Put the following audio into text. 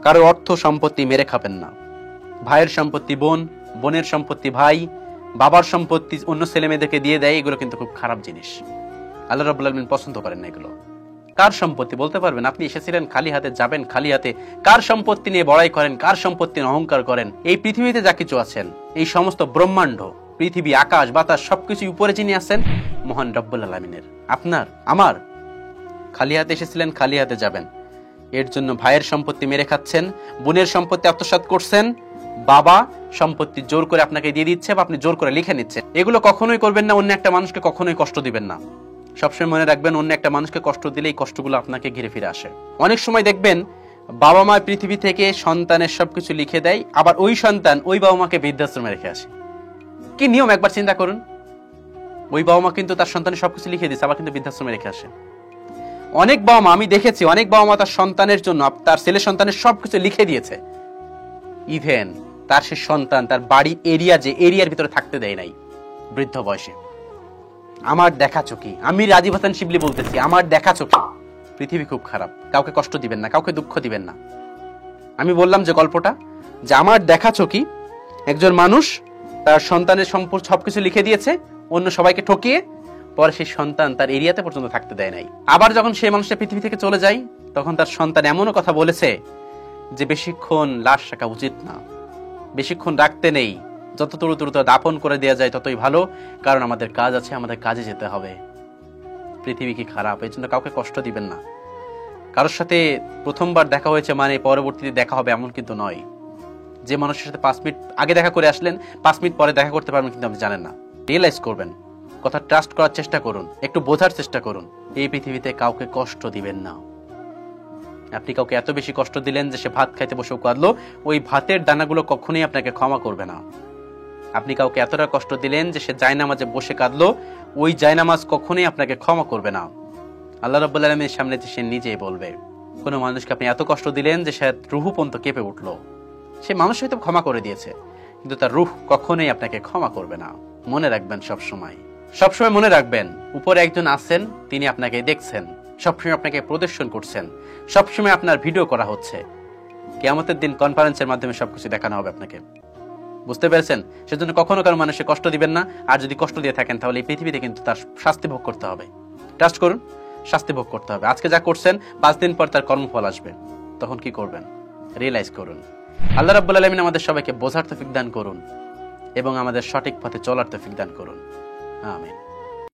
কারো অর্থ সম্পত্তি মেরে খাবেন না। ভাইয়ের সম্পত্তি বোন, বোনের সম্পত্তি ভাই, বাবার সম্পত্তি অন্য ছেলে মেয়েদেরকে দিয়ে দেয়, এগুলো কিন্তু খুব খারাপ জিনিস। আল্লাহ রাব্বুল আলামিন পছন্দ করেন না এগুলো। কার সম্পত্তি বলতে পারবেন? আপনি এসেছিলেন খালি হাতে, যাবেন খালি হাতে। কার সম্পত্তি নিয়ে বড়াই করেন, কার সম্পত্তি নিয়ে অহংকার করেন? এই পৃথিবীতে যা কিছু আছেন, এই সমস্ত ব্রহ্মাণ্ড, পৃথিবী, আকাশ বাতাস সবকিছু উপরে যিনি আছেন মহান রব্বুল আলামিনের। আপনার আমার খালি হাতে এসেছিলেন, খালি হাতে যাবেন। এর জন্য ভাইয়ের সম্পত্তি মেরে খাচ্ছেন, বোনের সম্পত্তি আত্মসাৎ করছেন, বাবা সম্পত্তি জোর করে আপনাকে দিয়ে দিচ্ছে বা আপনি জোর করে লিখে নিচ্ছেন, এগুলো কখনোই করবেন না। অন্য একটা মানুষকে কখনোই কষ্ট দিবেন না। সবসময় মনে রাখবেন, অন্য একটা মানুষকে কষ্ট দিলে এই কষ্টগুলো আপনাকে ঘিরে ফিরে আসে। অনেক সময় দেখবেন বাবা মা পৃথিবী থেকে সন্তানের সবকিছু লিখে দেয়, আবার ওই সন্তান ওই বাবা মাকে বৃদ্ধাশ্রমে রেখে আসে। কি নিয়ম একবার চিন্তা করুন। ওই বাবা মা কিন্তু তার সন্তানের সবকিছু লিখে দিচ্ছে, আবার কিন্তু বৃদ্ধাশ্রমে রেখে আসে। অনেক বাবা মা আমি দেখেছি, অনেক বাবা মা তার সন্তানের জন্য, তার ছেলে সন্তানের সবকিছু লিখে দিয়েছে, ইভেন তার সে সন্তান তার বাড়ি এরিয়া, যে এরিয়ার ভিতরে থাকতে দেয় নাই বৃদ্ধ বয়সে। আমার দেখা চোখে, আমি রাজীব হাসান শিবলি বলতেছি, আমার দেখা চোখে। পৃথিবী খুব খারাপ। কাউকে কষ্ট দিবেন না, কাউকে দুঃখ দিবেন না। আমি বললাম যে গল্পটা, যে আমার দেখা চোখে একজন মানুষ তার সন্তানের সম্পর্ক সবকিছু লিখে দিয়েছে, অন্য সবাইকে ঠকিয়ে, পরে সেই সন্তান তার এরিয়াতে পর্যন্ত থাকতে দেয় নাই। আবার যখন সেই মানুষটা পৃথিবী থেকে চলে যায়, তখন তার সন্তান এমনও কথা বলেছে যে বেশিক্ষণ লাশ রাখা উচিত না, বেশিক্ষণ রাখতে নেই, যত দ্রুত দাফন করে দেওয়া যায় ততই ভালো, কারণ আমাদের কাজ আছে, আমাদের কাজে যেতে হবে। পৃথিবী কি খারাপ, এই জন্য কাউকে কষ্ট দিবেন না। কারোর সাথে প্রথমবার দেখা হয়েছে মানে পরবর্তীতে দেখা হবে এমন কিন্তু নয়। যে মানুষের সাথে 5 মিনিট আগে দেখা করে আসলেন, 5 মিনিট পরে দেখা করতে পারবেন কিন্তু আপনি জানেন না। রিয়েলাইজ করবেন, কথা ট্রাস্ট করার চেষ্টা করুন, একটু বোঝার চেষ্টা করুন। এই পৃথিবীতে কাউকে কষ্ট দিবেন না। আপনি কাউকে এত বেশি কষ্ট দিলেন যে সে ভাত খাইতে বসেও কাঁদলো, ওই ভাতের দানাগুলো কখনোই আপনাকে ক্ষমা করবে না। আপনি কাউকে এতটা কষ্ট দিলেন যে সে জায়নামাজে বসে কাঁদলো, ওই জায়নামাজ কখনোই আপনাকে ক্ষমা করবে না। আল্লাহ রাব্বুল আলামিনের সামনে সে নিজেই বলবে। কোনো মানুষকে আপনি এত কষ্ট দিলেন যে সে রুহু পর্যন্ত কেঁপে উঠলো, সে মানুষ হয়তো ক্ষমা করে দিয়েছে, কিন্তু তার রুহ কখনোই আপনাকে ক্ষমা করবে না। মনে রাখবেন, সবসময় মনে রাখবেন, উপরে একজন আছেন, তিনি আপনাকে দেখছেন, সবসময় আপনাকে প্রদর্শন করছেন, সবসময় আপনার ভিডিও করা হচ্ছে। কিয়ামতের দিন কনফারেন্সের মাধ্যমে সবকিছু দেখানো হবে আপনাকে। বুঝতে পেরেছেন? সেজন্য কখনো কারো মানুষকে কষ্ট দিবেন না। আর যদি কষ্ট দিয়ে থাকেন তাহলে এই পৃথিবীতে কিন্তু তার শাস্তি ভোগ করতে হবে। ট্রাস্ট করুন, শাস্তি ভোগ করতে হবে। আজকে যা করছেন 5 দিন পর তার কর্মফল আসবে, তখন কি করবেন রিয়েলাইজ করুন। আল্লাহ রাব্বুল আলামিন আমাদের সবাইকে বোঝার তৌফিক দান করুন এবং আমাদের সঠিক পথে চলার তৌফিক দান করুন। আমিন।